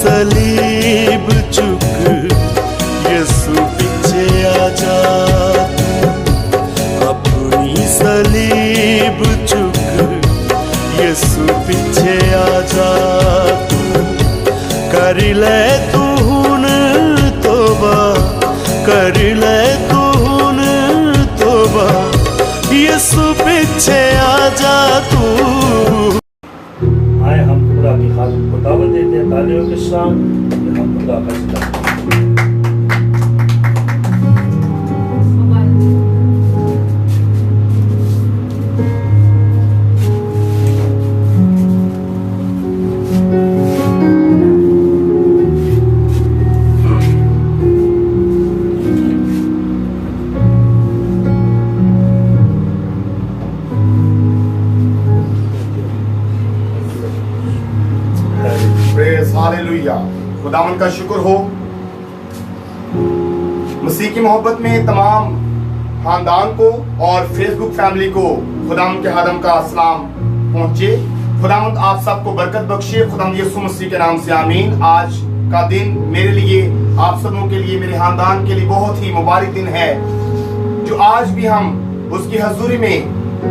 सलीब चुक यीशु पीछे आजा, अपनी सलीब चुक यीशु पीछे आजा। कर ले तू हुन तोबा, कर ले तू हुन तोबा, यीशु पीछे आजा तू। आए हम खुदा की खातिर को दावत देते हैं तालियों के साथ, हम खुदा का जिक्र करते हैं। हालेलुया, खुदावन का शुक्र हो। मसीह की मोहब्बत में तमाम खानदान को और फेसबुक फैमिली को खुदावन के हादम का सलाम पहुंचे। खुदावंद आप सबको बरकत बख्शे, खुदावंद यीशु मसीह के नाम से आमीन। आज का दिन मेरे लिए, आप सबों के लिए, मेरे खानदान के लिए बहुत ही मुबारक दिन है, जो आज भी हम उसकी हजूरी में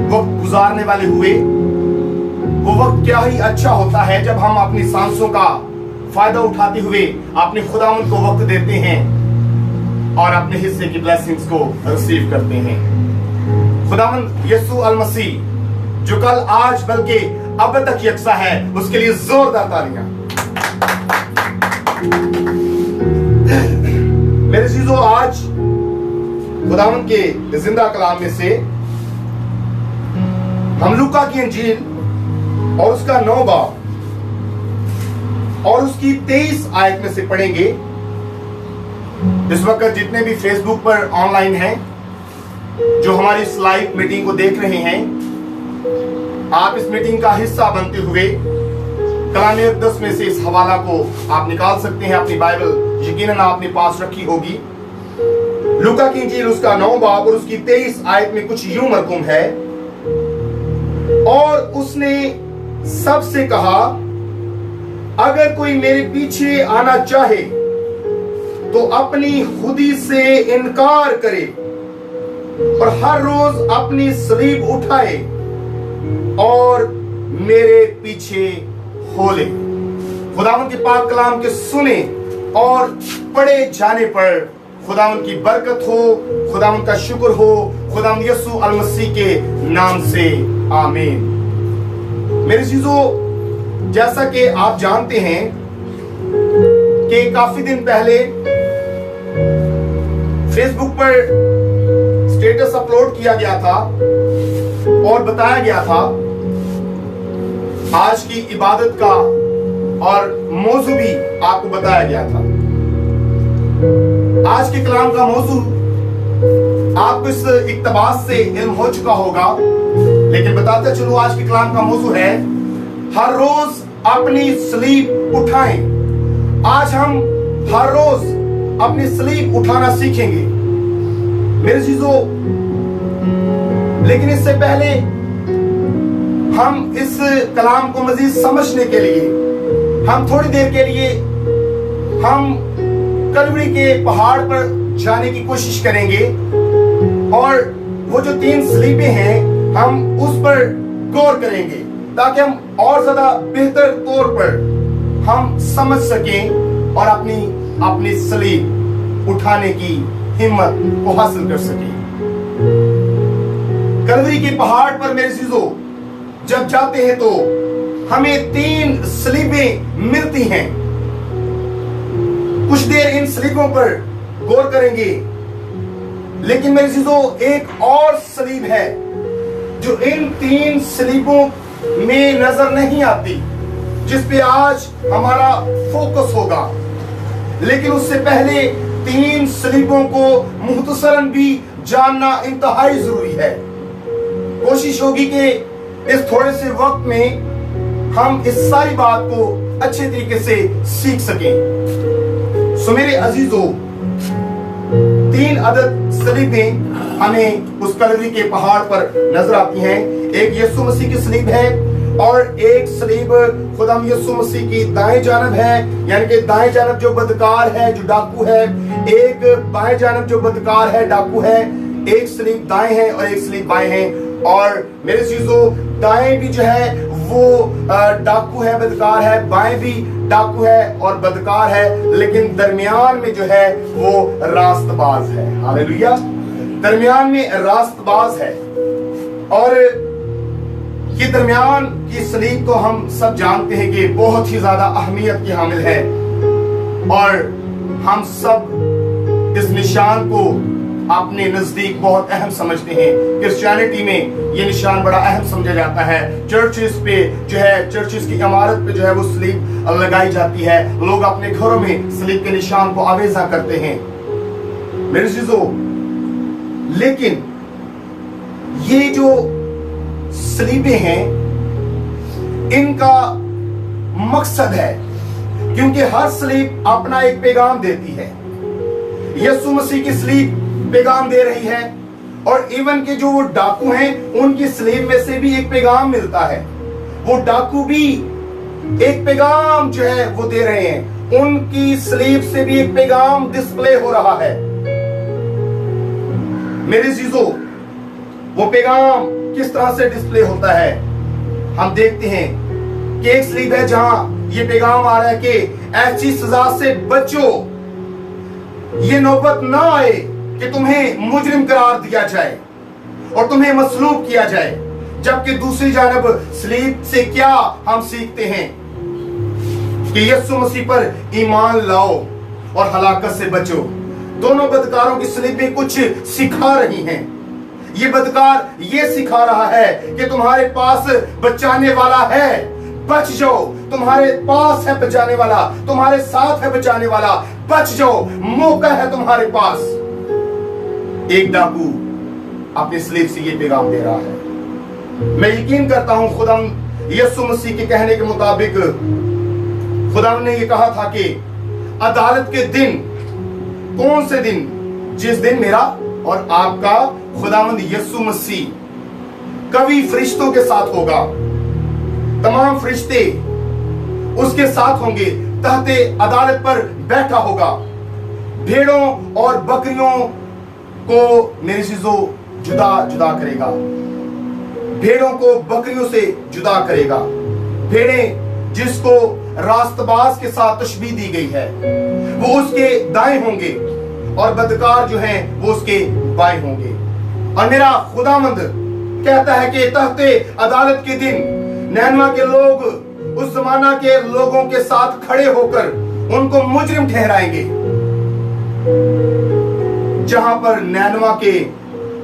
वक्त गुजारने वाले हुए। वो वक्त क्या ही अच्छा होता है जब हम अपनी सांसों का फायदा उठाते हुए अपने खुदावंद को वक्त देते हैं और अपने हिस्से की ब्लेसिंग्स को रिसीव करते हैं। खुदावंद यीशु अल मसीह जो कल आज बल्कि अब तक यकसा है, उसके लिए जोरदार तालियां। मेरे चीजों, आज खुदावंद के जिंदा कलाम में से हम लूका की इंजील और उसका 9 बाब और उसकी 23 आयत में से पढ़ेंगे। इस वक्त जितने भी फेसबुक पर ऑनलाइन हैं, जो हमारी इस लाइव मीटिंग को देख रहे हैं, आप इस मीटिंग का हिस्सा बनते हुए कलाम मुक़द्दस में से इस हवाला को आप निकाल सकते हैं। अपनी बाइबल यकीनन आपने पास रखी होगी। लूका की इंजील उसका 9 बाब और उसकी 23 आयत में कुछ यूं मरकूम है, और उसने सबसे कहा, अगर कोई मेरे पीछे आना चाहे तो अपनी खुदी से इनकार करे और हर रोज अपनी सलीब उठाए और मेरे पीछे हो ले। खुदावंद के पाक कलाम के सुने और पढ़े जाने पर खुदावंद की बरकत हो, खुदावंद का शुक्र हो, खुदावंद यीशु अल मसीह के नाम से आमीन। मेरे चीजों, जैसा कि आप जानते हैं कि काफी दिन पहले फेसबुक पर स्टेटस अपलोड किया गया था और बताया गया था आज की इबादत का, और मौजू भी आपको बताया गया था। आज के कलाम का मौजू आपको इस इक्तबास से इल्म हो चुका होगा, लेकिन बताते चलो आज के कलाम का मौजू है हर रोज अपनी सलीब उठाएं। आज हम हर रोज अपनी सलीब उठाना सीखेंगे मेरे चीजों। लेकिन इससे पहले हम इस कलाम को मजीद समझने के लिए हम थोड़ी देर के लिए हम कलवरी के पहाड़ पर जाने की कोशिश करेंगे, और वो जो 3 सलीबें हैं हम उस पर गौर करेंगे, ताकि हम और ज्यादा बेहतर तौर पर हम समझ सकें और अपनी सलीब उठाने की हिम्मत को हासिल कर सकें। कलवरी के पहाड़ पर मेरे चीजों जब जाते हैं तो हमें 3 सलीबें मिलती हैं। कुछ देर इन सलीबों पर गौर करेंगे, लेकिन मेरे चीजों एक और सलीब है जो इन 3 सलीबों में नजर नहीं आती, जिस पे आज हमारा फोकस होगा। लेकिन उससे पहले 3 सलीबों को मुख्तसरन भी जानना इंतहाई जरूरी है। कोशिश होगी कि इस थोड़े से वक्त में हम इस सारी बात को अच्छे तरीके से सीख सकें। सो मेरे अजीजों, 3 अदद सलीबें हमें उस कलवरी के पहाड़ पर नजर आती हैं। एक यीशु मसीह की सलीब है, और एक सलीब खुदाम यीशु मसीह की दाएं जानब है, यानी कि दाएं जानब जो बदकार है, जो डाकू है, एक बाएं जानब जो बदकार है, डाकू है। एक सलीब दाएं है और एक सलीब बाएं है। और मेरे चीजों, दाएं भी जो है वो डाकू है, बदकार है, बाएं भी डाकू है और बदकार है, लेकिन दरमियान में जो है वो रास्तबाज है। हालेलुया, दरमियान में रास्तबाज है। और ये दरमियान की सलीब तो हम सब जानते हैं कि बहुत ही ज्यादा अहमियत की हामिल है, और हम सब इस निशान को अपने नजदीक बहुत अहम समझते हैं। क्रिश्चियनिटी में ये निशान बड़ा अहम समझा जाता है। चर्चिस पे जो है, चर्चिस की इमारत पे जो है वो सलीब लगाई जाती है। लोग अपने घरों में सलीब के निशान को आवेजा करते हैं। मेरे चीजों, लेकिन ये जो सलीबें हैं, इनका मकसद है, क्योंकि हर सलीब अपना एक पैगाम देती है। यीशु मसीह की सलीब पैगाम दे रही है, और इवन के जो वो डाकू हैं, उनकी सलीब में से भी एक पैगाम मिलता है। वो डाकू भी एक पैगाम जो है वो दे रहे हैं, उनकी सलीब से भी एक पैगाम डिस्प्ले हो रहा है। मेरे चीजों, वो पैगाम किस तरह से डिस्प्ले होता है, हम देखते हैं कि एक सलीब है जहां ये पैगाम आ रहा है कि ऐसी सजा से बचो, ये नौबत ना आए कि तुम्हें मुजरिम करार दिया जाए और तुम्हें मसलूब किया जाए। जबकि दूसरी जानब सलीब से क्या हम सीखते हैं कि यीशु मसीह पर ईमान लाओ और हलाकत से बचो। दोनों बदकारों की सलीबें कुछ सिखा रही हैं। ये बदकार ये सिखा रहा है कि तुम्हारे पास बचाने वाला है, बच जाओ, तुम्हारे पास है बचाने वाला, तुम्हारे साथ है बचाने वाला, बच जाओ, मौका है तुम्हारे पास। एक डाकू अपनी सलीब से ये पैगाम दे रहा है। मैं यकीन करता हूं खुदाम यीशु मसीह के कहने के मुताबिक खुदाम ने ये कहा था कि अदालत के दिन, कौन से दिन, जिस दिन मेरा और आपका खुदावंद यीशु मसीह कवि फरिश्तों के साथ होगा। तमाम फरिश्ते उसके साथ होंगे, तहते अदालत पर बैठा होगा। भेड़ों और बकरियों को मेरे चीजों जुदा जुदा करेगा, भेड़ों को बकरियों से जुदा करेगा। भेड़ें जिसको रास्तबाज के साथ तशबीह दी गई है, वो उसके दाएं होंगे और बदकार जो हैं वो उसके बाएं होंगे। और मेरा खुदावंद कहता है कि तहते अदालत के दिन नैनवा के लोग उस जमाना के लोगों के साथ खड़े होकर उनको मुजरिम ठहराएंगे। जहां पर नैनवा के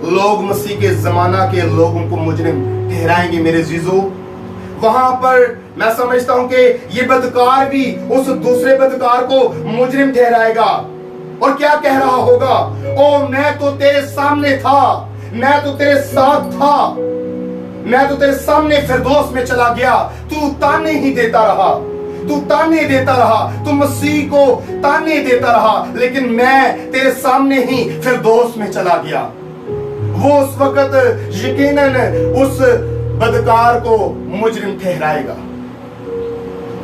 लोग मसीह के जमाना के लोगों को मुजरिम ठहराएंगे, मेरे जीजो, वहां पर मैं समझता हूं कि ये बदकार भी उस दूसरे बदकार को मुजरिम ठहराएगा। और क्या कह रहा होगा? ओ मैं तो तेरे सामने था, मैं तो तेरे साथ था, मैं तो तेरे सामने फिरदौस में चला गया, तू ताने ही देता रहा, तू ताने देता रहा, तू मसीह को ताने देता रहा, लेकिन मैं तेरे सामने ही फिरदौस में चला गया। वो उस वक्त यकीनन उस बदकार को मुजरिम ठहराएगा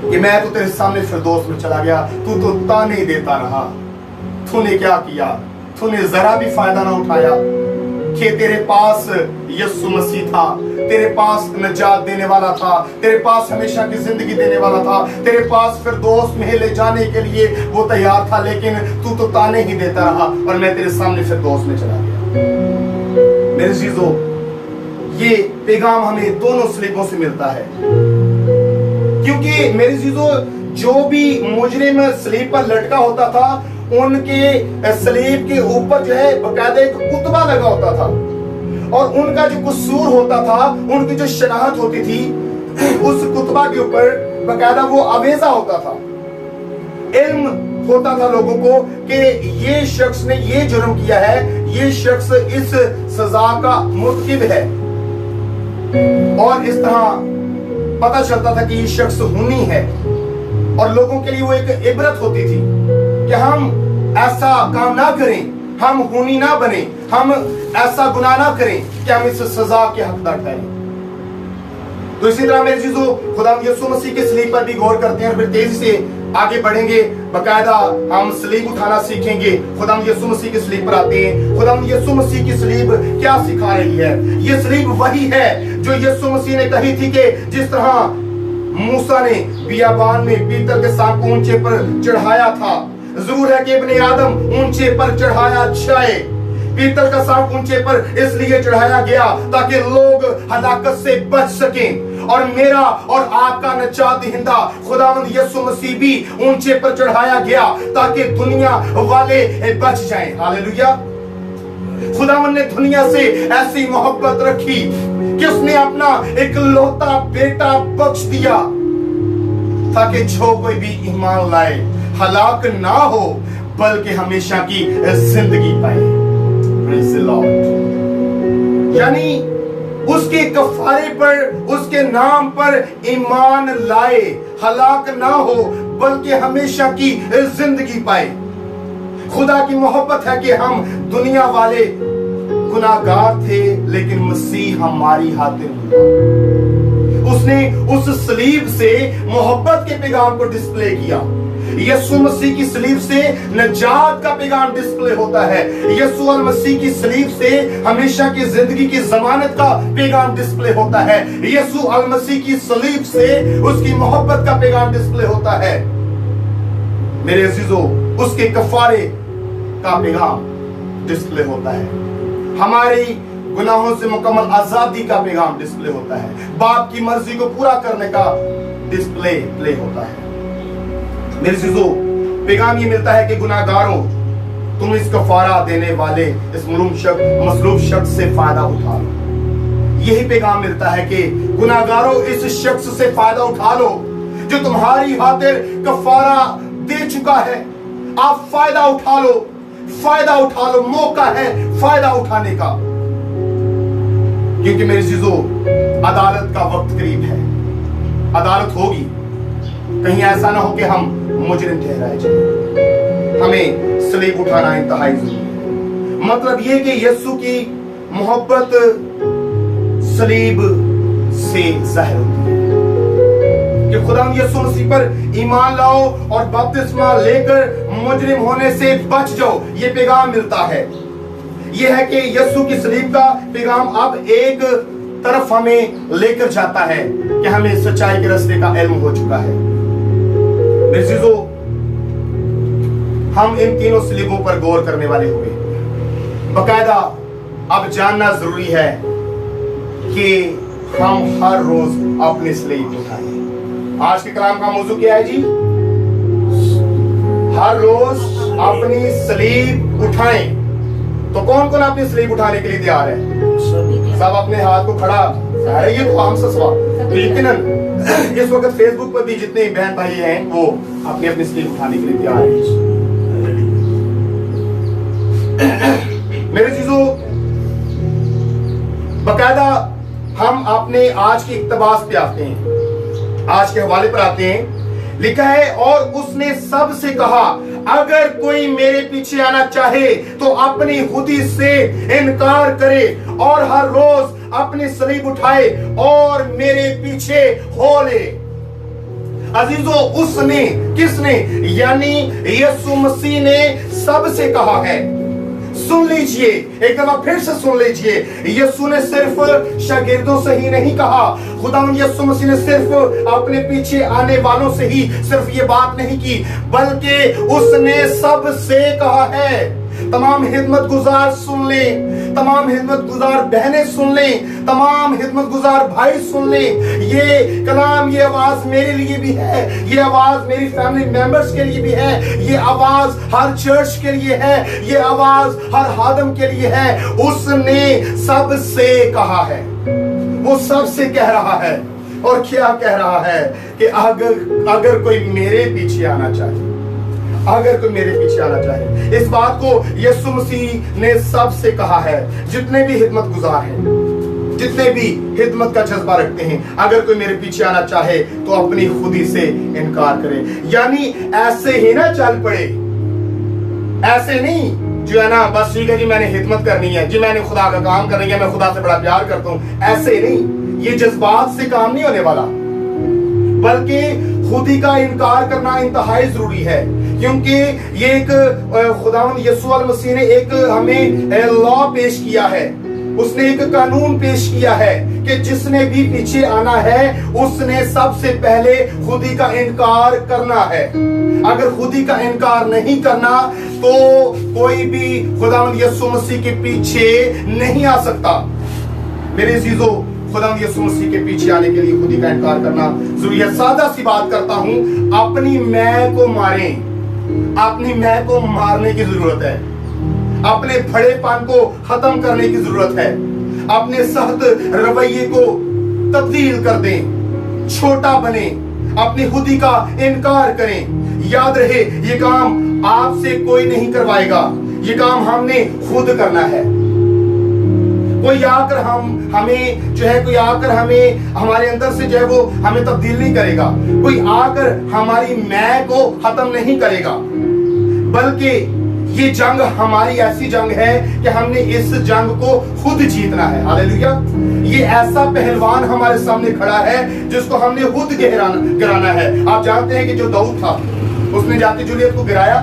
कि मैं तो तेरे सामने फिरदौस में चला गया, तू तो ताने देता रहा। तूने क्या किया? तूने जरा भी फायदा ना उठाया कि तेरे पास यीशु मसीह था, तेरे पास नजात देने वाला था, तेरे पास हमेशा की जिंदगी देने वाला था, तेरे पास फिरदौस में ले जाने के लिए वो तैयार था, लेकिन तू तो ताने ही देता रहा और मैं तेरे सामने फिरदौस में चला गया। मेरे चीजों, ये पैगाम हमें दोनों सलीबों से मिलता है, क्योंकि मेरे चीजों जो भी मुजरिम सलीब पर लटका होता था, उनके सलीब के ऊपर जो है बकायदा एक कुतबा लगा होता था, और उनका जो कसूर होता था, उनकी जो शनाख्त होती थी, उस कुतबा के ऊपर बकायदा वो आवेजा होता था। इल्म होता था लोगों को कि ये शख्स ने ये जुर्म किया है, ये शख्स इस सजा का मुर्तकिब है, और इस तरह पता चलता था कि ये शख्स खूनी है। और लोगों के लिए वो एक इबरत होती थी कि हम ऐसा काम ना करें, हम खूनी ना बने, हम ऐसा गुनाह ना करें कि हम इस सजा के हकदार ठहरें। तो इसी तरह मेरे चीजों खुदा यीशु मसीह के सलीब पर भी गौर करते हैं, फिर तेजी से आगे बढ़ेंगे। बकायदा हम सलीब उठाना सीखेंगे। खुदा यीशु मसीह के सलीब पर आते हैं। खुदा यीशु मसीह की सलीब क्या सिखा रही है? ये सलीब वही है जो यीशु मसीह ने कही थी कि जिस तरह मूसा ने बियाबान में पीतल के सांप को ऊंचे पर चढ़ाया था, जरूर है कि इब्ने आदम ऊंचे पर चढ़ाया जाए। पीतल का सांप ऊंचे पर इसलिए चढ़ाया गया ताकि लोग हलाकत से बच सकें, और मेरा और आपका नजात दहिंदा खुदावंद यीशु मसीह भी ऊंचे पर चढ़ाया गया ताकि दुनिया वाले बच जाएं। हालेलुया। खुदावंद ने दुनिया से ऐसी मोहब्बत रखी कि उसने अपना इकलौता बेटा बख्श दिया ताकि जो कोई भी ईमान लाए हलाक ना हो बल्कि हमेशा की जिंदगी पाए। Praise the Lord। यानी उसके कफारे पर, उसके नाम पर ईमान लाए हलाक ना हो बल्कि हमेशा की जिंदगी पाए। खुदा की मोहब्बत है कि हम दुनिया वाले गुनाहगार थे लेकिन मसीह हमारी खातिर हुआ। उसने उस सलीब से मोहब्बत के पैगाम को डिस्प्ले किया। यीशु मसीह की सलीब से नजात का पैगाम डिस्प्ले होता है। यीशु अल मसीह की सलीब से हमेशा की जिंदगी की जमानत का पैगाम डिस्प्ले होता है। यीशु अल मसीह की सलीब से उसकी मोहब्बत का पैगाम डिस्प्ले होता है। मेरे अजीजों, उसके कफारे का पैगाम डिस्प्ले होता है। हमारी गुनाहों से मुकम्मल आजादी का पैगाम डिस्प्ले होता है। बाप की मर्जी को पूरा करने का डिस्प्ले होता है। मेरे अजीजों, पैगाम ये मिलता है कि गुनाहगारों, तुम इस कफारा देने वाले इस मसलूब शख्स से फायदा उठा लो। यही पैगाम मिलता है कि गुनाहगारों, इस शख्स से फायदा उठा लो जो तुम्हारी खातिर कफारा दे चुका है। आप फायदा उठा लो, फायदा उठा लो। मौका है फायदा उठाने का, क्योंकि मेरे अजीजों, अदालत का वक्त करीब है। अदालत होगी, कहीं ऐसा ना हो कि हम मुजरिम ठहराए जाए। हमें सलीब उठाना इंतहाई जरूरी है। मतलब ये कि यीशु की मोहब्बत सलीब से जाहिर होती है कि खुदा यीशु मसीह पर ईमान लाओ और बपतिस्मा लेकर मुजरिम होने से बच जाओ। ये पैगाम मिलता है। यह है कि यीशु की सलीब का पैगाम अब एक तरफ हमें लेकर जाता है कि हमें सच्चाई के रास्ते का इल्म हो चुका है। मेरे अजीजों, हम इन तीनों सलीबों पर गौर करने वाले हुए। बकायदा अब जानना जरूरी है कि हम हर रोज अपनी सलीब उठाएं। आज के कलाम का मौजू क्या है जी? हर रोज अपनी सलीब उठाएं। तो कौन कौन अपनी सलीब उठाने के लिए तैयार है? सब अपने हाथ को खड़ा। अरे ये तो आम सा सवाल। लेकिन इस वक्त फेसबुक पर भी जितने बहन भाई हैं वो अपनी अपनी सलीब उठाने के लिए तैयार हैं। मेरे चीजों, बकायदा हम अपने आज की इक्तबास पे आते हैं, आज के हवाले पर आते हैं। लिखा है, और उसने सबसे कहा, अगर कोई मेरे पीछे आना चाहे तो अपनी खुदी से इनकार करे और हर रोज अपनी सलीब उठाए और मेरे पीछे हो ले। अजीजों, उसने, किसने? यानी यीशु मसीह ने सबसे कहा है। सुन लीजिए, एक दफा फिर से सुन लीजिए। यीशु ने सिर्फ शागिर्दों से ही नहीं कहा, खुदावंद यीशु मसीह ने सिर्फ अपने पीछे आने वालों से ही सिर्फ ये बात नहीं की, बल्कि उसने सबसे कहा है। तमाम हिदमत गुजार सुन ले, तमाम हिदमत गुजार बहनें सुन ले, तमाम हिदमत गुजार भाई सुन ले। ये कलाम, ये आवाज मेरे लिए भी है, ये आवाज मेरी फैमिली मेंबर्स के लिए भी है, ये आवाज हर चर्च के लिए है, ये आवाज हर हादम के लिए है। उसने सबसे कहा है, वो सबसे कह रहा है। और क्या कह रहा है कि अगर कोई मेरे पीछे आना चाहे, अगर कोई मेरे पीछे आना चाहे। इस बात को यीशु मसीह ने सबसे कहा है। जितने भी हिदमत गुजार हैं, जितने भी हिदमत का जज्बा रखते हैं, अगर कोई मेरे पीछे आना चाहे तो अपनी खुदी से इनकार करे। यानी ऐसे ही ना चल पड़े, ऐसे नहीं जो है ना, बस ठीक है जी मैंने हिदमत करनी है, जी मैंने खुदा का काम करनी है, मैं खुदा से बड़ा प्यार करता हूं, ऐसे नहीं। ये जज्बात से काम नहीं होने वाला, बल्कि खुदी का इनकार करना इंतहाई जरूरी है। क्योंकि ये एक खुदावंद यीशु मसीह ने एक हमें लॉ पेश किया है, उसने एक कानून पेश किया है कि जिसने भी पीछे आना है उसने सबसे पहले खुदी का इनकार करना है। अगर खुदी का इनकार नहीं करना तो कोई भी खुदावंद यीशु मसीह के पीछे नहीं आ सकता। मेरे अजीजों, खुदावंद यीशु मसीह के पीछे आने के लिए खुदी का इनकार करना जरूरी है। सादा सी बात करता हूं, अपनी मैं को मारें, अपनी मैं को मारने की जरूरत है, अपने बड़ेपन को खत्म करने की जरूरत है, अपने सख्त रवैये को तब्दील कर दें, छोटा बने, अपनी खुदी का इनकार करें। याद रहे, ये काम आपसे कोई नहीं करवाएगा, ये काम हमने खुद करना है। कोई आकर कोई आकर हमें हमारे अंदर से जो है वो हमें तब्दील नहीं करेगा, कोई आकर हमारी मैं को खत्म नहीं करेगा, बल्कि ये जंग हमारी ऐसी जंग है कि हमने इस जंग को खुद जीतना है। हालेलुया। ये ऐसा पहलवान हमारे सामने खड़ा है जिसको हमने खुद गिराना है। आप जानते हैं कि जो दाऊद था, उसने जाति जूलियत को गिराया।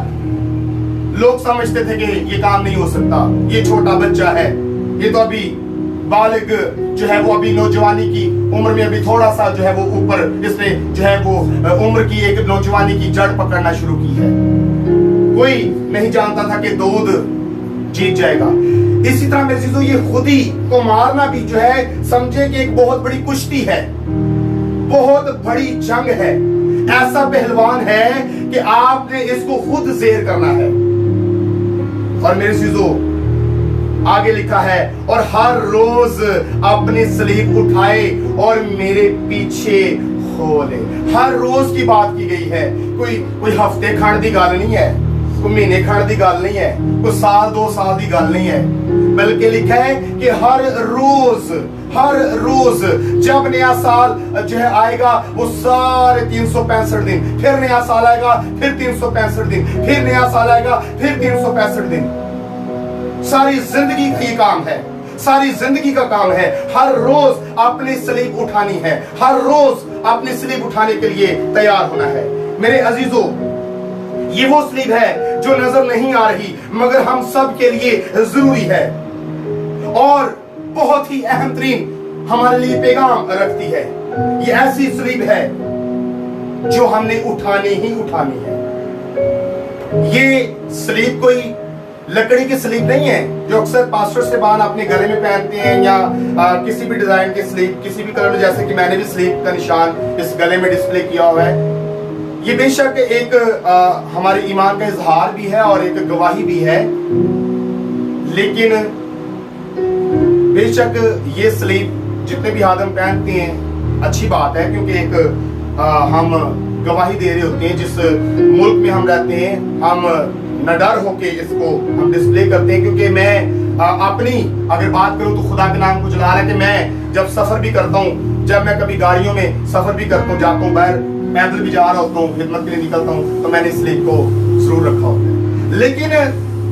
लोग समझते थे कि ये काम नहीं हो सकता, ये छोटा बच्चा है, ये तो अभी बालिग जो है वो अभी नौजवानी की उम्र में अभी थोड़ा सा जो है वो ऊपर, इसने जो है वो उम्र की एक नौजवानी की जड़ पकड़ना शुरू की है। कोई नहीं जानता था कि दाऊद जीत जाएगा। इसी तरह मेरे चीजों, ये खुदी को मारना भी जो है समझे कि एक बहुत बड़ी कुश्ती है, बहुत बड़ी जंग है, ऐसा पहलवान है कि आपने इसको खुद ज़ेर करना है। और मेरे चीजों, आगे लिखा है, और हर रोज अपनी सलीब उठाए और मेरे पीछे हो ले। हर रोज की बात की गई है, कोई हफ्ते खंड की गल नहीं है, कोई महीने खंड की गल नहीं है, कोई साल 2 साल की गल नहीं है, बल्कि लिखा है कि हर रोज जब नया साल जो है आएगा, वो सारे 365 दिन, फिर नया साल आएगा, फिर 365 दिन, फिर नया साल आएगा, फिर 365 दिन। सारी जिंदगी का ये काम है, सारी जिंदगी का काम है। हर रोज अपनी सलीब उठानी है, हर रोज अपनी सलीब उठाने के लिए तैयार होना है। मेरे अजीजों, ये वो सलीब है जो नजर नहीं आ रही मगर हम सब के लिए जरूरी है और बहुत ही अहम तरीन हमारे लिए पैगाम रखती है। ये ऐसी सलीब है जो हमने उठानी ही उठानी है। ये सलीब कोई लकड़ी की स्लीव नहीं है जो अक्सर पास्टर से बान अपने गले में पहनते हैं, या किसी भी डिजाइन के स्लीव, किसी भी कलर में, जैसे कि मैंने भी स्लीव का निशान इस गले में डिस्प्ले किया हुआ है। ये बेशक एक हमारे ईमान का इजहार भी है और एक गवाही भी है, लेकिन बेशक ये स्लीव जितने भी आदम पहनते हैं अच्छी बात है, क्योंकि एक हम गवाही दे रहे होते हैं जिस मुल्क में हम रहते हैं, हम नडर होके इसको हम डिस्प्ले करते हैं। क्योंकि मैं अपनी अगर बात करूं तो खुदा के नाम को जला रहा है कि मैं जब सफर भी करता हूं, जब मैं कभी गाड़ियों में सफर भी करता हूं, जाता हूं, बाहर पैदल भी जा रहा होता हूं, खिदमत के लिए निकलता हूं, तो मैंने स्लीव को जरूर रखा होता है। लेकिन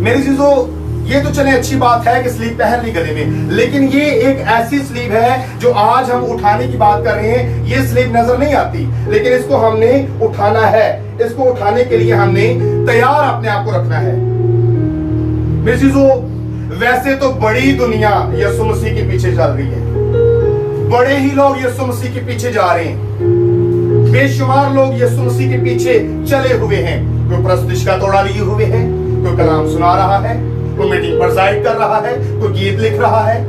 मेरी चीजों, ये तो चले अच्छी बात है कि स्लीव पहन ली गले में, लेकिन ये एक ऐसी स्लीव है जो आज हम उठाने की बात कर रहे हैं। ये स्लीव नजर नहीं आती, लेकिन इसको हमने उठाना है। इसको उठाने के लिए हमने तैयार अपने आप को रखना है। मेरी चीजों, वैसे तो बड़ी दुनिया यीशु मसीह के पीछे चल रही है, बड़े ही लोग यीशु मसीह के पीछे जा रहे हैं, बेशुमार लोग यीशु मसीह के पीछे चले हुए हैं। कोई प्रस्तुति का तोड़ा लिए हुए हैं, कोई कलाम सुना रहा है, कोई मीटिंग प्रेसाइड कर रहा है, कोई गीत लिख रहा है,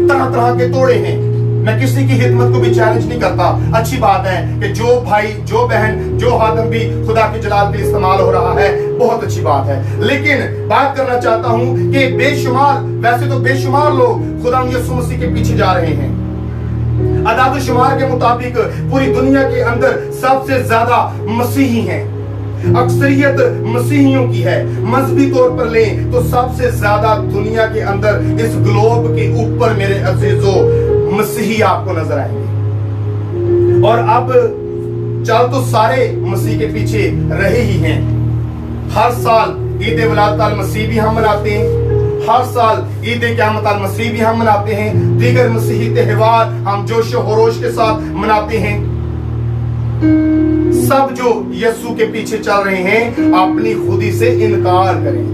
तरह तरह के तोड़े हैं। मैं किसी की हिदमत को भी चैलेंज नहीं करता। अच्छी बात है कि जो भाई, जो बहन, जो हादम भी खुदा के जलाल के इस्तेमाल हो रहा है, बहुत अच्छी बात है। लेकिन बात करना चाहता हूं कि बेशुमार, वैसे तो बेशुमार लोग खुदा यीशु मसीह के पीछे जा रहे हैं। अदाद शुमार के मुताबिक पूरी दुनिया के अंदर सबसे ज्यादा मसीही हैं, अक्सरियत मसीहियों की है। मजहबी तौर पर लें तो सबसे ज्यादा दुनिया के अंदर इस ग्लोब के ऊपर मेरे अजीजों मसीही आपको नजर आएंगे। और अब चल तो सारे मसीह के पीछे रहे ही हैं। हर साल ईद वलादत अल मसीह भी हम मनाते हैं, हर साल ईद क़यामत अल मसीह भी हम मनाते हैं, दीगर मसीही त्योहार हम जोश और खरोश के साथ मनाते हैं। सब जो यीशु के पीछे चल रहे हैं अपनी खुदी से इनकार करें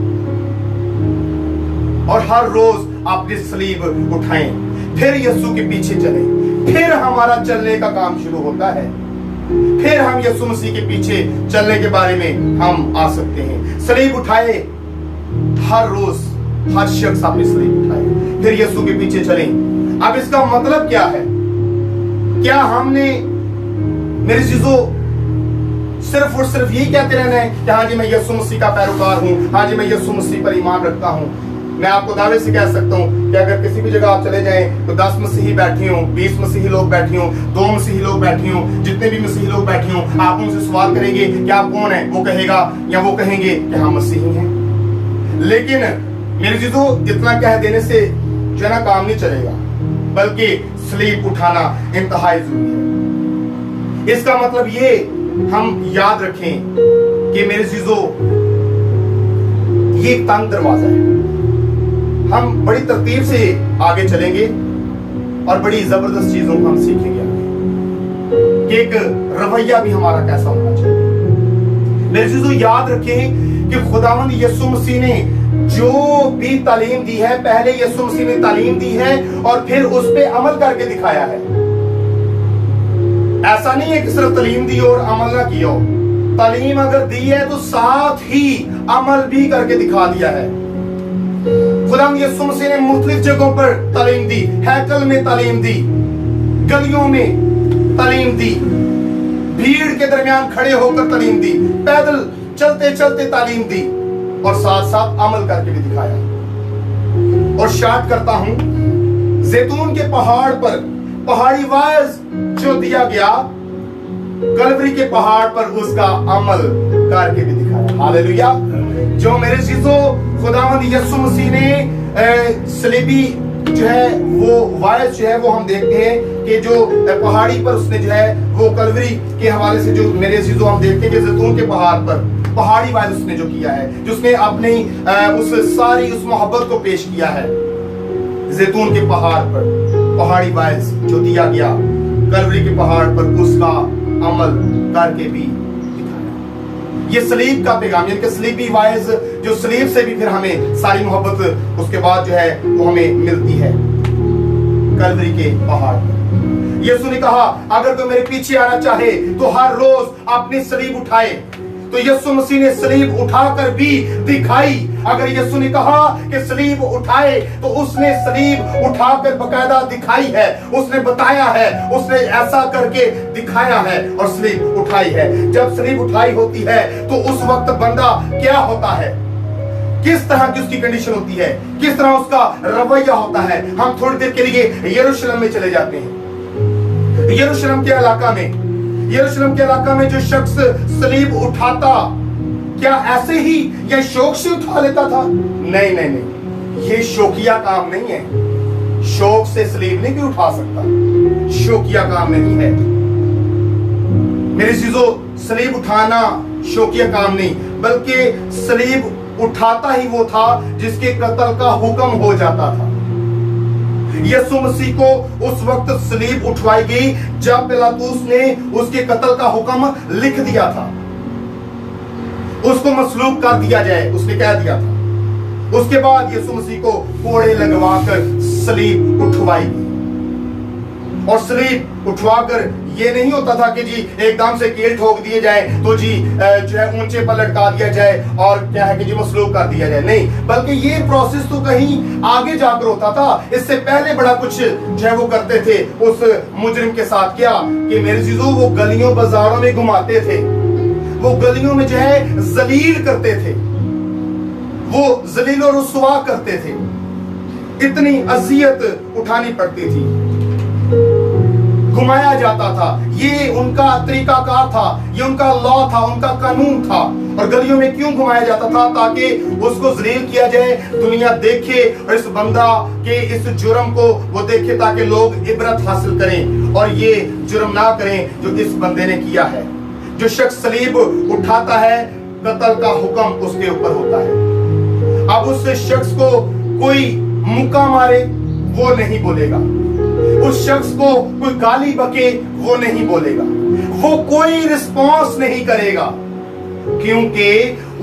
और हर रोज अपनी सलीब उठाएं, फिर यीशु के पीछे चलें। फिर हमारा चलने का काम शुरू होता है, फिर हम यीशु मसीह के पीछे चलने के बारे में हम आ सकते हैं। सलीब उठाए, हर रोज हर शख्स अपनी सलीब उठाए, फिर यीशु के पीछे चलें। अब इसका मतलब क्या है? क्या हमने मेरे चीजों सिर्फ और सिर्फ यही कहते रहना है कि हाँ जी मैं यीशु मसीह का पैरोकार हूं, हाँ जी मैं यीशु मसीह पर ईमान रखता हूं? मैं आपको दावे से कह सकता हूं कि अगर किसी भी जगह आप चले जाएं तो 10 मसीही बैठे हों, 20 मसीही लोग बैठे हों, 2 मसीही लोग बैठे हों, जितने भी मसीही लोग बैठे हों, आप उनसे सवाल करेंगे कि आप कौन है, वो कहेगा या वो कहेंगे कि हम मसीही हैं। लेकिन मेरे चीजों इतना कह देने से जो है ना काम नहीं चलेगा, बल्कि सलीब उठाना इंतहाई जरूरी है। इसका मतलब ये हम याद रखें कि मेरे चीजों ये एक तंग दरवाजा है। हम बड़ी तरतीब से आगे चलेंगे और बड़ी जबरदस्त चीजों को हम सीखेंगे कि एक रवैया भी हमारा कैसा होना चाहिए। मेरे चीजों याद रखें कि खुदावंद यीशु मसीह ने जो भी तालीम दी है, पहले यीशु मसीह ने तालीम दी है और फिर उस पर अमल करके दिखाया है। ऐसा नहीं है कि सिर्फ तालीम दी और अमल ना किया हो। तालीम अगर दी है तो साथ ही अमल भी करके दिखा दिया है। खुदावंद यीशु मसीह ने मुख्तलिफ जगहों पर तालीम दी, हैकल में तालीम दी, गलियों में तालीम दी, भीड़ के दरमियान खड़े होकर तालीम दी, पैदल चलते चलते तालीम दी और साथ साथ अमल करके भी दिखाया। और शार्ट करता हूं, जैतून के पहाड़ पर पहाड़ी वाइज जो दिया गया, कलवरी के पहाड़ पर उसका अमल करके भी दिखाया। हालेलुया। जो मेरे चीजों खुदावंद यीशु मसीह ने सलीबी जो है वो वायस जो है वो हम देखते हैं कि जो पहाड़ी पर उसने जो है वो कलवरी के हवाले से जो मेरे चीजों हम देखते हैं कि जैतून के पहाड़ पर पहाड़ी वायस उसने जो किया है, जिसने अपनी उस सारी उस मोहब्बत को पेश किया है। जैतून के पहाड़ पर पहाड़ी वायस जो दिया गया, कलवरी के पहाड़ पर उसका अमल करके भी दिखाया। ये सलीब का पैगाम, यानी कि सलीबी वाइज जो सलीब से भी फिर हमें सारी मोहब्बत उसके बाद जो है वो हमें मिलती है। कलवरी के पहाड़ पर यीशु ने कहा अगर तो मेरे पीछे आना चाहे तो हर रोज अपनी सलीब उठाए। तो यीशु मसीह ने सलीब उठाकर भी दिखाई। अगर यीशु ने कहा कि सलीब उठाए तो उसने सलीब उठाकर बकायदा दिखाई है, उसने बताया है, उसने ऐसा करके दिखाया है और सलीब उठाई है। जब सलीब उठाई होती है तो उस वक्त बंदा क्या होता है, किस तरह की उसकी कंडीशन होती है, किस तरह उसका रवैया होता है। हम थोड़ी देर के लिए यरूशलेम में चले जाते हैं। यरूशलेम के इलाका में जो शख्स सलीब उठाता, क्या ऐसे ही या शौक से उठा लेता था? नहीं, ये शौकिया काम नहीं है। शौक से सलीब नहीं कोई उठा सकता, शौकिया काम नहीं है। मेरी चीजों, सलीब उठाना शौकिया काम नहीं, बल्कि सलीब उठाता ही वो था जिसके कत्ल का हुक्म हो जाता था। यीशु मसीह को उस वक्त सलीब उठवाई गई जब पिलातुस ने उसके कत्ल का हुक्म लिख दिया था, उसको मसलूब कर दिया जाए, उसने कह दिया था। उसके बाद यीशु मसीह को कोड़े लगवाकर सलीब उठवाई गई। और सलीब उठवाकर ये नहीं होता था कि जी एकदम से कील ठोक दिए जाए तो जी जो है ऊंचे पर लटका दिया जाए और क्या है कि जी मसलूब कर दिया जाए, नहीं, बल्कि ये प्रोसेस तो कहीं आगे जाकर होता था। इससे पहले बड़ा कुछ जो है वो करते थे उस मुजरिम के साथ। क्या कि मेरे चीजों वो गलियों बाजारों में घुमाते थे, वो गलियों में जो है जलील करते थे, वो जलील और रुसवा करते थे। इतनी अजियत उठानी पड़ती थी, घुमाया जाता था। ये उनका तरीकाकार था, ये उनका लॉ था, उनका कानून था। और गलियों में क्यों घुमाया जाता था? ताकि उसको जलील किया जाए, दुनिया देखे और इस बंदा के इस जुर्म को वो देखे, ताकि लोग इबरत हासिल करें और ये जुर्म ना करें जो इस बंदे ने किया है। जो शख्स सलीब उठाता है, कत्ल का हुक्म उसके ऊपर होता है। अब उस शख्स को कोई मुक्का मारे वो नहीं बोलेगा, उस शख्स को कोई गाली बके वो नहीं बोलेगा, वो कोई रिस्पॉन्स नहीं करेगा, क्योंकि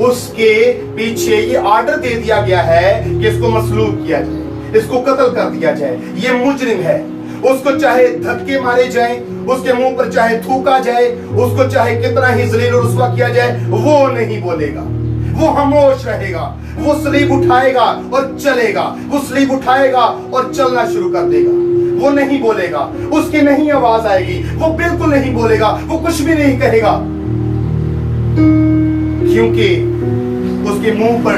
उसके पीछे ये ऑर्डर दे दिया गया है कि इसको मसलूब किया जाए, इसको कत्ल कर दिया जाए, ये मुजरिम है। उसको चाहे धक्के मारे जाएं, उसके मुंह पर चाहे थूका जाए, उसको चाहे कितना ही जलील और रुस्वा किया जाए, वो नहीं बोलेगा, वो खामोश रहेगा, वो सलीब उठाएगा और चलेगा, वो सलीब उठाएगा और चलना शुरू कर देगा, वो नहीं बोलेगा, उसकी नहीं आवाज आएगी, वो बिल्कुल नहीं बोलेगा, वो कुछ भी नहीं कहेगा, क्योंकि उसके मुंह पर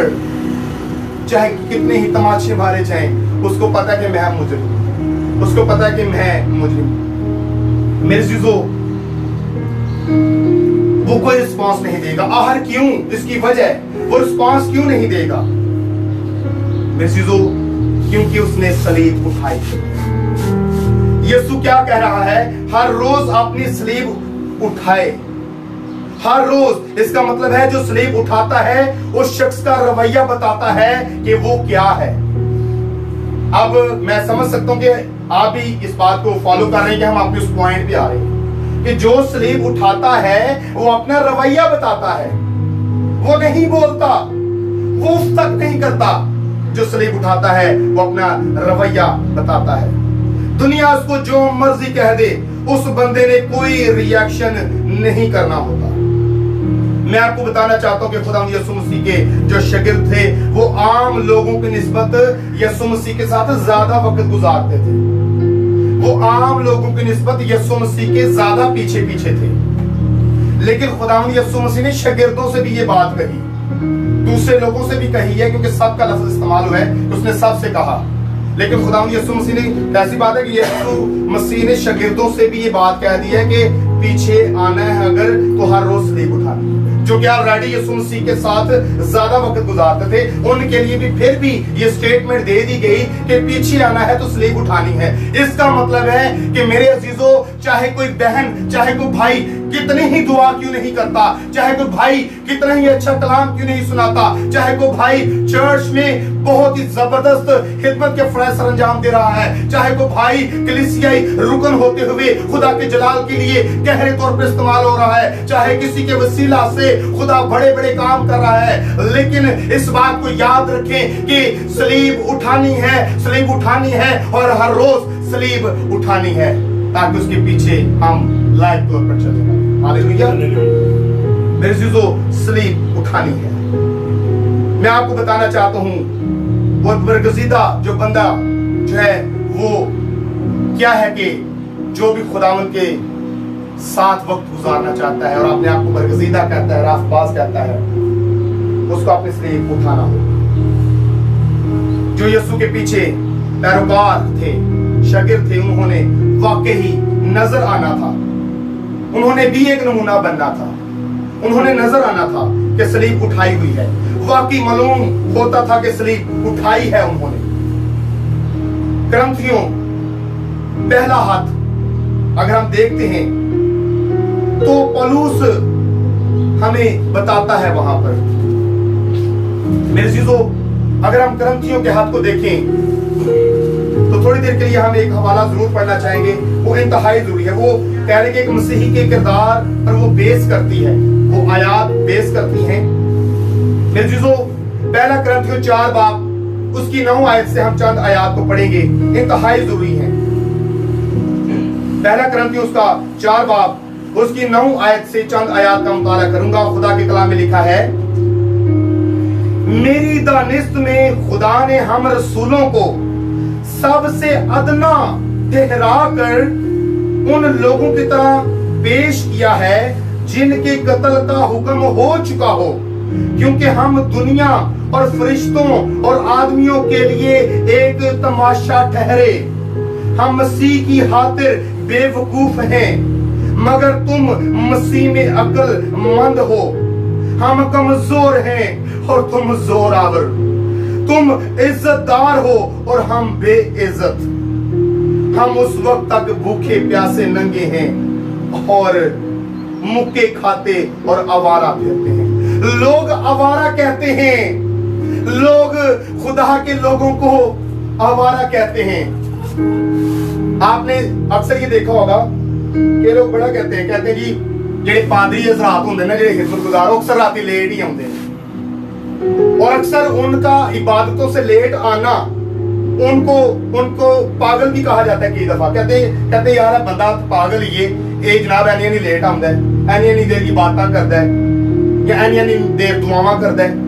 चाहे कितने ही तमाचे मारे जाएं, उसको पता है कि मैं मुजरिम, उसको पता है कि मैं मुजरिम। मेरे चीजों, वो कोई रिस्पांस नहीं देगा। आखिर क्यों? इसकी वजह, वो रिस्पांस क्यों नहीं देगा? मेरे चीजों, क्योंकि उसने सलीब उठाई। यीशु क्या कह रहा है? हर रोज अपनी सलीब उठाए, हर रोज। इसका मतलब है जो सलीब उठाता है उस शख्स का रवैया बताता है कि वो क्या है। अब मैं समझ सकता हूं कि आप भी इस बात को फॉलो कर रहे हैं कि हम आपके उस पॉइंट पे आ रहे हैं कि जो सलीब उठाता है वो अपना रवैया बताता है, वो नहीं बोलता, वो तक नहीं करता। जो सलीब उठाता है वो अपना रवैया बताता है। दुनिया उसको जो मर्जी कह दे, उस बंदे ने कोई रिएक्शन नहीं करना होता। मैं आपको बताना चाहता हूं कि खुदा यीशु मसीह के जो शागिर्द थे वो आम लोगों की निस्बत यीशु मसीह के साथ ज्यादा वक्त गुजारते थे। वो आम लोगों की निस्बत यीशु मसीह के ज्यादा पीछे पीछे थे। लेकिन खुदा यीशु मसीह ने शागिर्दों से भी ये बात कही, दूसरे लोगों से भी कही है, क्योंकि सबका लफ्ज इस्तेमाल हुआ है, उसने सबसे कहा। लेकिन खुदा यीशु मसीह ने, ऐसी बात है कि यीशु मसीह ने शागिर्दों से भी ये बात कह दी है कि पीछे आना है अगर तो हर रोज सलीब उठानी, जो कि ऑलरेडी यीशु मसीह के साथ ज्यादा वक्त गुजारते थे, उनके लिए भी फिर भी ये स्टेटमेंट दे दी गई कि पीछे आना है तो सलीब उठानी है। इसका मतलब है कि मेरे अजीजों, चाहे कोई बहन, चाहे कोई भाई कितनी ही दुआ क्यों नहीं करता, चाहे कोई भाई कितना ही अच्छा कलाम क्यों नहीं सुनाता, चाहे कोई भाई चर्च में बहुत ही जबरदस्त खिदमत के फराइज अंजाम दे रहा है, चाहे कोई भाई कलीसियाई रुकन होते हुए खुदा के जलाल के लिए गहरे तौर पर इस्तेमाल हो रहा है, चाहे किसी के वसीला से खुदा बड़े बड़े काम कर रहा है, लेकिन इस बात को याद रखें कि सलीब उठानी है, सलीब उठानी है और हर रोज सलीब उठानी है, ताकि उसके पीछे हम लाइव तौर पर चलें। हालेलुया। मेरे चीजों, सलीब उठानी है। मैं आपको बताना चाहता हूं, बहुत बरगजीदा जो बंदा जो है वो क्या है कि जो भी खुदावंद के साथ वक्त गुजारना चाहता है और अपने आप को बरगजीदा कहता है, रास्तबाज कहता है, उसको अपने सलीब उठाना हो। जो यीशु के पीछे पैरोकार थे, शागिर्द थे, उन्होंने वाकई नजर आना था, उन्होंने भी एक नमूना बनना था, उन्होंने नजर आना था कि सलीब उठाई हुई है। वाकई मालूम होता था कि सलीब उठाई है उन्होंने। ग्रंथियों पहला हाथ अगर हम देखते हैं तो पौलुस हमें बताता है वहां पर। मेरे चीजों, अगर हम ग्रंथियों के हाथ को देखें तो थोड़ी देर के लिए हम एक हवाला जरूर पढ़ना चाहेंगे, वो इंतहाई जरूरी है। वो कह रहे कि एक मसीही के किरदार पर वो बेस करती है, वो आयात बेस करती हैं। मेरे चीजों, पहला ग्रंथियों 4 बाब उसकी 9 आयत से हम चंद आयात को पढ़ेंगे, इंतहाई जरूरी है। पहला ग्रंथियों उसका 4 बाब उसकी 9 आयत से चंद आयात का मुताला करूंगा। खुदा के कलाम में लिखा है, मेरी दानिस्त में खुदा ने हम रसूलों को सबसे अदना ठहरा कर उन लोगों की तरह पेश किया है जिनके कत्ल का हुक्म हो चुका हो, क्योंकि हम दुनिया और फरिश्तों और आदमियों के लिए एक तमाशा ठहरे। हम मसीह की खातिर बेवकूफ हैं, मगर तुम मसीह में अक्लमंद हो। हम कमजोर हैं और तुम जोरावर, तुम इज्जतदार हो और हम बेइज्जत। हम उस वक्त तक भूखे प्यासे नंगे हैं और मुक्के खाते और आवारा फिरते हैं। लोग आवारा कहते हैं, लोग खुदा के लोगों को आवारा कहते हैं। आपने अक्सर ये देखा होगा कि लोग बड़ा कहते हैं जी जेडे पादरी हजरात होंगे ना, जेडे खिदमतगुजार, अक्सर रात लेट ही आते हैं और अक्सर उनका इबादतों से लेट आना उनको पागल भी कहा जाता है। कई दफा कहते यार बंदा पागल ही है, जनाब एनी लेट आता है, एनी देर की बातें करता है या एनी देर दुआवां करता है।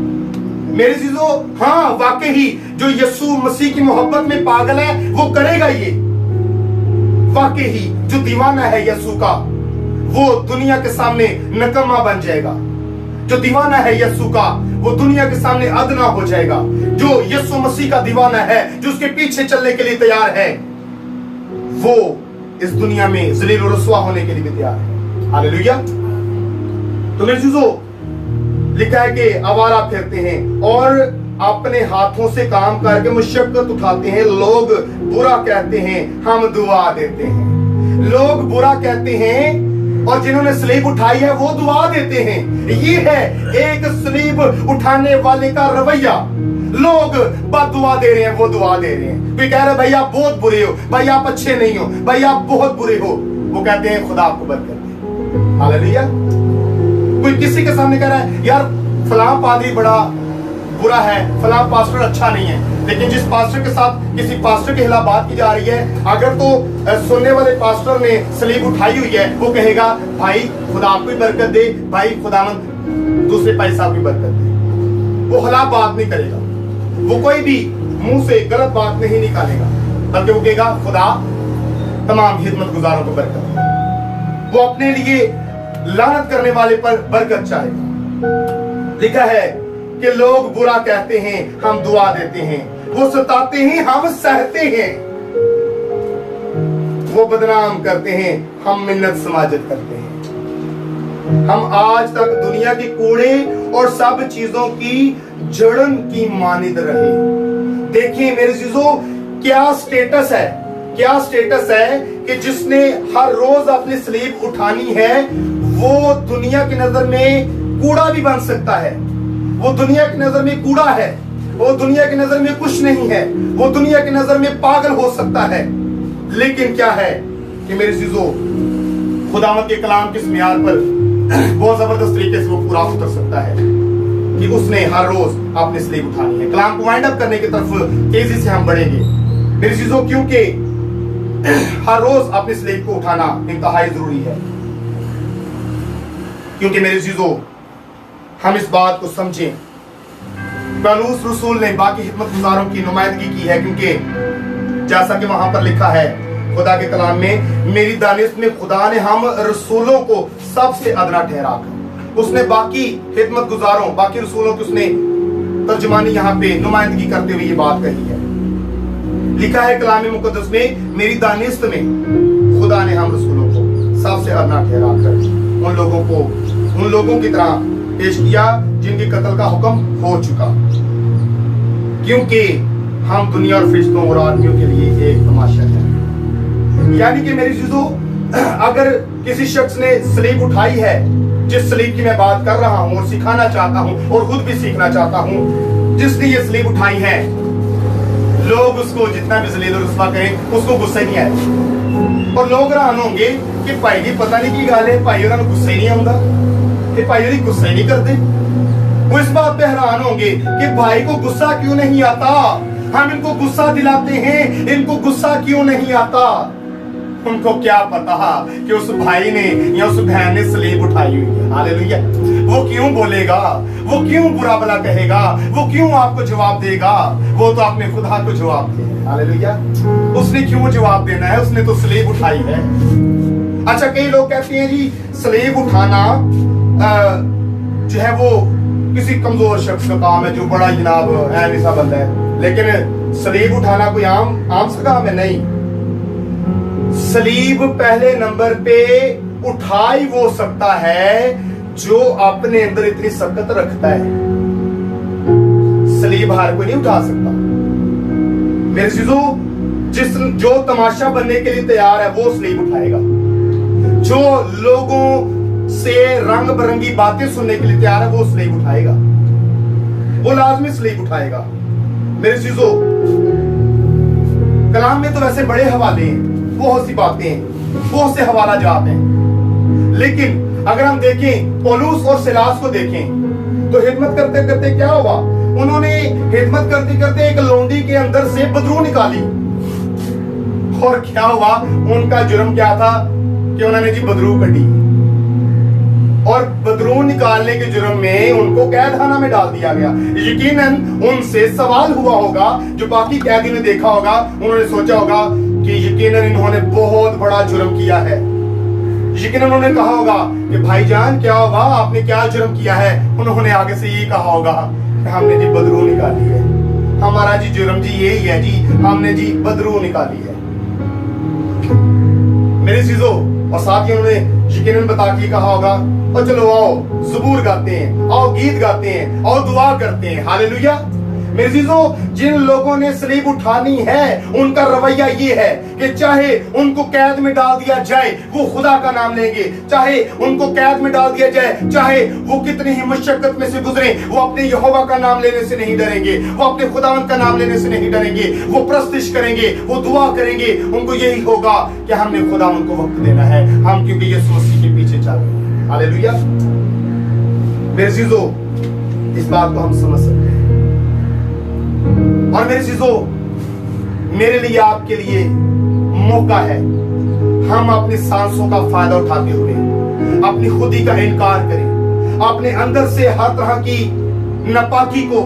मेरे चीजों, हाँ वाकई ही जो यीशु मसीह की मोहब्बत में पागल है वो करेगा ये। वाकई ही जो दीवाना है यीशु का वो दुनिया के सामने नकम्मा बन जाएगा। जो दीवाना है यीशु का वो दुनिया के सामने अदना हो जाएगा। जो यीशु मसीह का दीवाना है, जो उसके पीछे चलने के लिए तैयार है, वो इस दुनिया में जलील और रुसवा होने के लिए भी तैयार है। हालेलुया। तो मेरे चीजों, लिखा है कि आवारा फिरते हैं और अपने हाथों से काम करके मुशक्कत उठाते हैं। लोग बुरा कहते हैं, हम दुआ देते हैं। लोग बुरा कहते हैं और जिन्होंने स्लीब उठाई है वो दुआ देते हैं। ये है एक स्लीब उठाने वाले का रवैया। लोग बददुआ दे रहे हैं, वो दुआ दे रहे हैं। कोई कह रहा है भाई आप बहुत बुरे हो, भाई आप अच्छे नहीं हो, भाई आप बहुत बुरे हो, वो कहते हैं खुदा आपको बरकत दे। हालेलुया। कोई किसी के सामने कह रहा है यार फलां पादरी बड़ा बुरा है, फलां पास्टर अच्छा नहीं है, लेकिन जिस पास्टर के साथ किसी पास्टर के खिलाफ बात की जा रही है, अगर तो सुनने वाले पास्टर ने स्लीब उठाई हुई है, वो कहेगा भाई खुदा आपको भी बरकत दे, भाई खुदावंद दूसरे भाई साहब की बरकत दे। वो खिलाफ बात नहीं करेगा, वो कोई भी मुंह से गलत बात नहीं निकालेगा, बल्कि वो कहेगा खुदा तमाम खिदमत गुजारों को बरकत दे। वो अपने लिए लानत करने वाले पर बरकत चाहेगा। लिखा है कि लोग बुरा कहते हैं, हम दुआ देते हैं। वो सताते हैं, हम सहते हैं। वो बदनाम करते हैं, हम मिन्नत समाजत करते हैं। हम आज तक दुनिया के कूड़े और सब चीजों की जड़न की मानिद रहे। देखिए मेरे चीजों, क्या स्टेटस है, क्या स्टेटस है कि जिसने हर रोज अपनी स्लीब उठानी है, वो दुनिया की नजर में कूड़ा भी बन सकता है। वो दुनिया की नजर में कूड़ा है, वो दुनिया की नजर में कुछ नहीं है, वो दुनिया की नजर में पागल हो सकता है। लेकिन क्या है कि मेरे चीजों, खुदावंद के कलाम के मियार पर बहुत जबरदस्त तरीके से वो पूरा उतर सकता है कि उसने हर रोज अपनी स्लीब उठानी है। कलाम को वाइंड अप करने की तरफ तेजी से हम बढ़ेंगे मेरे चीजों, क्योंकि हर रोज अपनी स्लीब को उठाना इंतहाई जरूरी है। क्योंकि मेरे चीजों, हम इस बात को समझें, पौलुस रसूल ने बाकी खिदमत गुजारों की नुमाइंदगी की है, क्योंकि जैसा कि वहां पर लिखा है खुदा के कलाम में, मेरी दानिश में खुदा ने हम रसूलों को सबसे अदना ठहरा कर, उसने बाकी खिदमत गुजारों, बाकी रसूलों की उसने तर्जमानी यहाँ पे नुमाइंदगी करते हुए ये बात कही है। लिखा है कलाम मुकद्दस में, मेरी दानिश में खुदा ने हम रसूलों को सबसे अदना ठहरा कर उन लोगों की तरह पेश किया जिनके कत्ल का हुक्म हो चुका, क्योंकि हम दुनिया और फरिश्तों और आदमियों के लिए एक तमाशा है। यानी कि मेरी चीजों, अगर किसी शख्स ने स्लीब उठाई है, जिस स्लीब की मैं बात कर रहा हूं और सिखाना चाहता हूं और खुद भी सीखना चाहता हूं, जिसने ये स्लीब उठाई है, लोग उसको जितना भी जलील और रुसवा करें, उसको गुस्सा नहीं आएगा। और लोग हैरान होंगे कि भाई जी पता नहीं की गल है, भाई उन्होंने गुस्सा ही नहीं आਉਂਦਾ, कि भाई जी गुस्सा ही नहीं करते। वो इस बात पे हैरान होंगे कि भाई को गुस्सा क्यों नहीं आता, हम इनको गुस्सा दिलाते हैं, इनको गुस्सा क्यों नहीं आता। उनको क्या पता कि उस भाई ने या उस बहन ने स्लीब उठाई हुई है। हालेलुया। वो क्यों बोलेगा, वो क्यों बुरा भला कहेगा, वो क्यों आपको जवाब देगा, वो तो अपने खुदा को जवाब दे। हालेलुया। उसने क्यों जवाब देना है, उसने तो स्लीब उठाई है। अच्छा, कई लोग कहते हैं जी स्लीब उठाना जो है वो किसी कमजोर शख्स का काम है, जो बड़ा जनाब है ऐसा बंदा है, लेकिन स्लीब उठाना कोई आम सा काम है नहीं। स्लीब पहले नंबर पे उठाई वो सकता है जो अपने अंदर इतनी सकत रखता है। स्लीब हर कोई नहीं उठा सकता मेरे चीजों। जो तमाशा बनने के लिए तैयार है वो स्लीब उठाएगा। जो लोगों से रंग बिरंगी बातें सुनने के लिए तैयार है वो स्लीब उठाएगा। वो लाजमी सलीब उठाएगा। मेरे चीजों, कलाम में तो वैसे बड़े हवाले हैं, बहुत सी बातें हैं, बहुत से हवाला जाते हैं, लेकिन अगर हम देखें पौलुस और सिलास को देखें तो हिदमत करते करते क्या हुआ, उन्होंने हिदमत करते करते एक लौंडी के अंदर से बदरू निकाली, और क्या हुआ, उनका जुर्म क्या था कि उन्होंने जी बदरू कटी, और बदरू निकालने के जुर्म में उनको कैदखाना में डाल दिया गया। यकीनन उनसे सवाल हुआ होगा, जो बाकी कैदी ने देखा होगा, उन्होंने सोचा होगा कि यकीनन इन्होंने बहुत बड़ा जुर्म किया है। यकीनन उन्होंने कहा होगा कि भाईजान क्या हुआ, आपने क्या जुर्म किया है। उन्होंने आगे से ये कहा होगा कि हमने जी बदरू निकाली है, हमारा जी जुर्म जी यही है जी, हमने जी बदरू निकाली है। मेरे चीजों, और साथ ही उन्होंने यकीनन बता के कहा होगा, और चलो आओ ज़बूर गाते हैं, आओ गीत गाते हैं, आओ दुआ करते हैं, हालेलुया। मेरे चीजों, जिन लोगों ने सलीब उठानी है उनका रवैया ये है कि चाहे उनको कैद में डाल दिया जाए वो खुदा का नाम लेंगे, चाहे उनको कैद में डाल दिया जाए, चाहे वो कितनी ही मुशक्कत में से गुजरे, वो अपने यहोवा का नाम लेने से नहीं डरेंगे, वो अपने खुदावंद का नाम लेने से नहीं डरेंगे, वो प्रस्तिश करेंगे, वो दुआ करेंगे। उनको यही होगा कि हमने खुदावंद को वक्त देना है, हम क्योंकि यीशु मसीह के पीछे चल रहे हैं, हालेलुया। मेरे चीजों, इस बात को हम समझ सकते हैं। और मेरे चीजों, मेरे लिए आपके लिए मौका है, हम अपनी सांसों का फायदा उठाते हुए अपनी खुदी का इनकार करें, अपने अंदर से हर तरह की नापाकी को,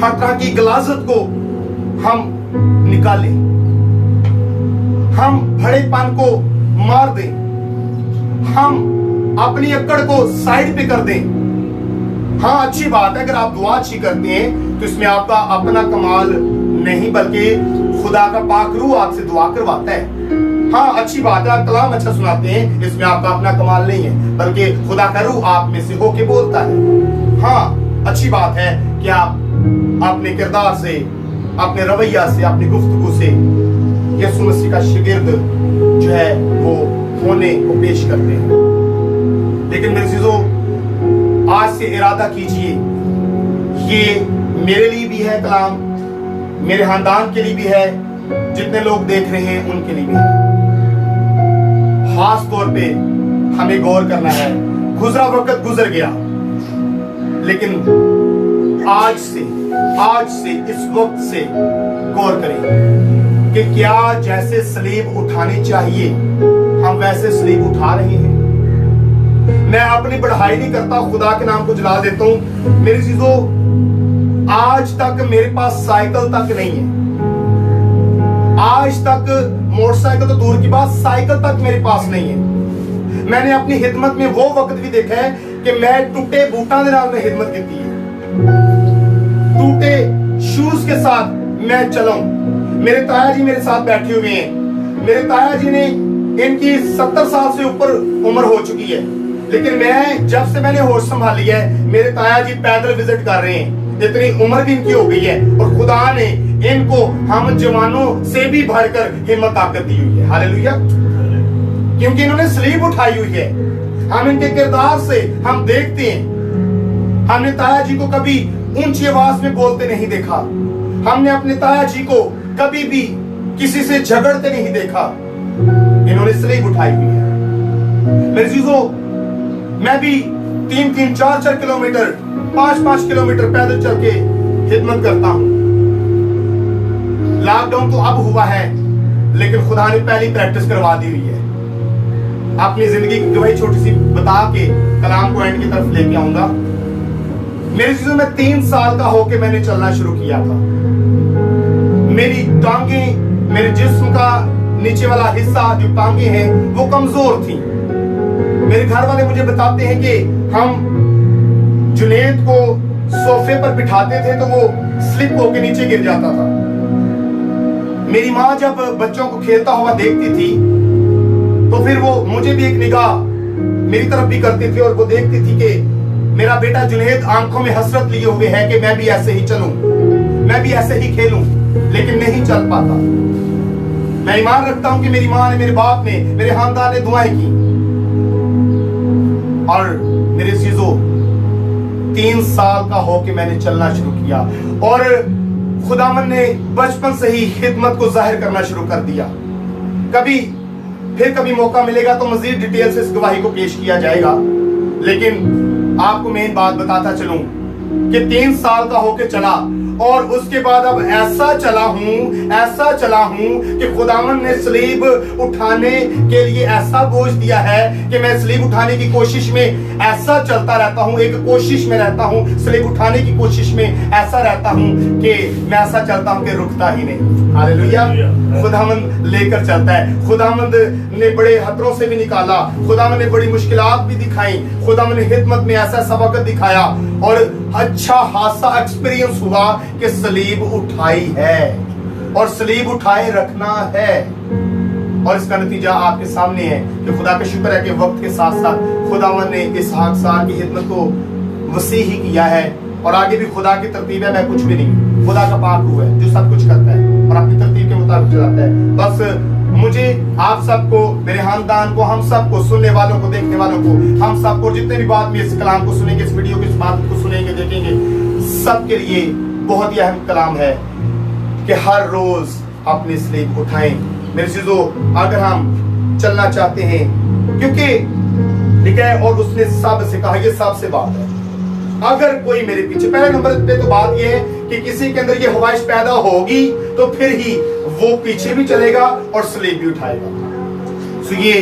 हर तरह की गलाजत को हम निकालें, हम भड़ेपन को मार दें, हम अपनी अक्कड़ को साइड पे कर दें। हाँ, अच्छी बात है, अगर आप दुआ अच्छी करते हैं तो इसमें आपका अपना कमाल नहीं, बल्कि खुदा का पाक रूह आपसे दुआ करवाता है। हाँ, अच्छी बात है, आप कलाम अच्छा सुनाते हैं, इसमें आपका अपना कमाल नहीं है, बल्कि खुदा का रूह आप में से होके बोलता है। हाँ, अच्छी बात है कि आप अपने किरदार से, अपने रवैया से, अपनी गुफ्तगू से यीशु मसीह का शागिर्द जो है वो होने को पेश करते हैं। लेकिन मेरे चीजों, आज से इरादा कीजिए, ये मेरे लिए भी है कलाम, मेरे खानदान के लिए भी है, जितने लोग देख रहे हैं उनके लिए भी है। खास तौर पे हमें गौर करना है, गुजरा वक्त गुजर गया, लेकिन आज से इस वक्त से गौर करें कि क्या जैसे सलीब उठानी चाहिए हम वैसे सलीब उठा रहे हैं। मैं अपनी बढ़ाई नहीं करता, खुदा के नाम को जला देता हूं। मेरी चीजों, आज तक मेरे पास साइकिल तक नहीं है, आज तक मोटरसाइकिल तो दूर की बात, साइकिल तक मेरे पास नहीं है। मैंने अपनी हिदमत में वो वक्त भी देखा है कि मैं टूटे बूटा के नाल में हिदमत की है, टूटे शूज के साथ मैं चलाऊं। मेरे ताया जी मेरे साथ बैठे हुए हैं, मेरे ताया जी ने, इनकी 70 साल से ऊपर उम्र हो चुकी है, लेकिन मैं जब से मैंने होश संभाली है, मेरे ताया जी पैदल विजिट कर रहे हैं, इतनी उम्र भी इनकी हो गई है, और खुदा ने इनको हम जवानों से भी बढ़कर हिम्मत ताकत दी हुई है, हालेलुया। क्योंकि इन्होंने सलीब उठाई हुई है। हम इनके किरदार से हम देखते हैं, हमने ताया जी को कभी ऊंची आवाज में बोलते नहीं देखा, हमने अपने ताया जी को कभी भी किसी से झगड़ते नहीं देखा, इन्होंने सलीब उठाई हुई है। मेरे चीजों, मैं भी 3-3, 4-4 किलोमीटर, 5-5 किलोमीटर पैदल चल के हिदमत करता हूं। लॉकडाउन तो अब हुआ है, लेकिन खुदा ने पहली प्रैक्टिस करवा दी हुई है। अपनी जिंदगी की गवाही छोटी सी बता के कलाम को एंड की तरफ लेके आऊंगा। मेरी चीजों में 3 साल का होके मैंने चलना शुरू किया था। मेरी टांगे, मेरे जिस्म का नीचे वाला हिस्सा जो टांगे हैं वो कमजोर थी। मेरे घर वाले मुझे बताते हैं कि हम जुनेद को सोफे पर बिठाते थे तो वो स्लिप होके नीचे गिर जाता था। मेरी माँ जब बच्चों को खेलता हुआ देखती थी तो फिर वो मुझे भी एक निगाह मेरी तरफ भी करती थी, और वो देखती थी कि मेरा बेटा जुनेद आंखों में हसरत लिए हुए है कि मैं भी ऐसे ही चलूं, मैं भी ऐसे ही खेलूं, लेकिन नहीं चल पाता। मैं ईमान रखता हूं कि मेरी माँ ने, मेरे बाप ने, मेरे खानदान ने दुआएं की। और मेरे चीजों, 3 साल का होके मैंने चलना शुरू किया और खुदावन ने बचपन से ही खिदमत को जाहिर करना शुरू कर दिया। कभी मौका मिलेगा तो मजीद डिटेल से इस गवाही को पेश किया जाएगा, लेकिन आपको मेन बात बताता चलूं कि 3 साल का होके चला और उसके बाद अब ऐसा चला हूं कि खुदावन ने सलीब उठाने के लिए ऐसा बोझ दिया है कि मैं सलीब उठाने की कोशिश में ऐसा चलता रहता हूं, एक कोशिश में रहता हूं, सलीब उठाने की कोशिश में ऐसा रहता हूं कि मैं ऐसा चलता हूं कि रुकता ही नहीं। हालेलुया। खुदावंद लेकर चलता है। खुदावंद ने बड़े खतरों से भी निकाला, खुदावंद ने बड़ी मुश्किलात भी दिखाई, खुदावंद ने खिदमत में ऐसा सबक दिखाया और अच्छा खासा एक्सपीरियंस हुआ कि सलीब उठाई है और सलीब उठाए रखना है। और इसका नतीजा आपके सामने है कि खुदा का शुक्र है कि वक्त के साथ साथ खुदावन ने इसहाक साहब की खिदमत को वसीह ही किया है और आगे भी खुदा की तरतीब है, मैं कुछ भी नहीं, खुदा का पाक रूह है जो सब कुछ करता है और अपनी तरतीब के मुताबिक चलाता है। बस मुझे आप सबको, मेरे खानदान को, हम सबको, सुनने वालों को, देखने वालों को, हम सबको, जितने भी बात में इस कलाम को सुनेंगे, इस वीडियो की इस बात को सुनेंगे, देखेंगे, सबके लिए बहुत ही अहम कलाम है कि हर रोज अपनी सलीब उठाएं। मेरे चीजों, अगर हम चलना चाहते हैं, क्योंकि लिखा है और उसने सबसे कहा, ये सबसे बात है, अगर कोई मेरे पीछे, पहले नंबर पे तो बात ये है कि किसी के अंदर ये ख्वाहिश पैदा होगी तो फिर ही वो पीछे भी चलेगा और सलीब भी उठाएगा। तो ये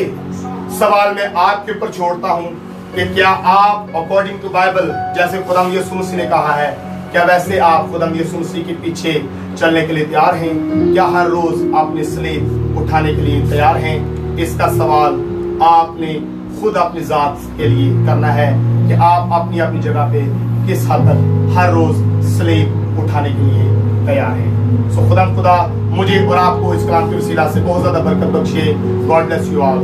सवाल मैं आपके ऊपर छोड़ता हूं कि क्या आप अकॉर्डिंग टू बाइबल, जैसे खुदा यीशु मसीह ने कहा है, क्या वैसे आप खुदा यीशु मसीह के पीछे चलने के लिए तैयार हैं? क्या हर रोज अपनी सलीब उठाने के लिए तैयार हैं? इसका सवाल आपने खुद अपनी जात के लिए करना है कि आप अपनी अपनी जगह पे किस हद तक हर रोज सलीब उठाने के लिए तैयार हैं। सो खुदा मुझे और आपको इस कलाम के वसीला से बहुत ज्यादा बरकत बख्शे। God bless you all.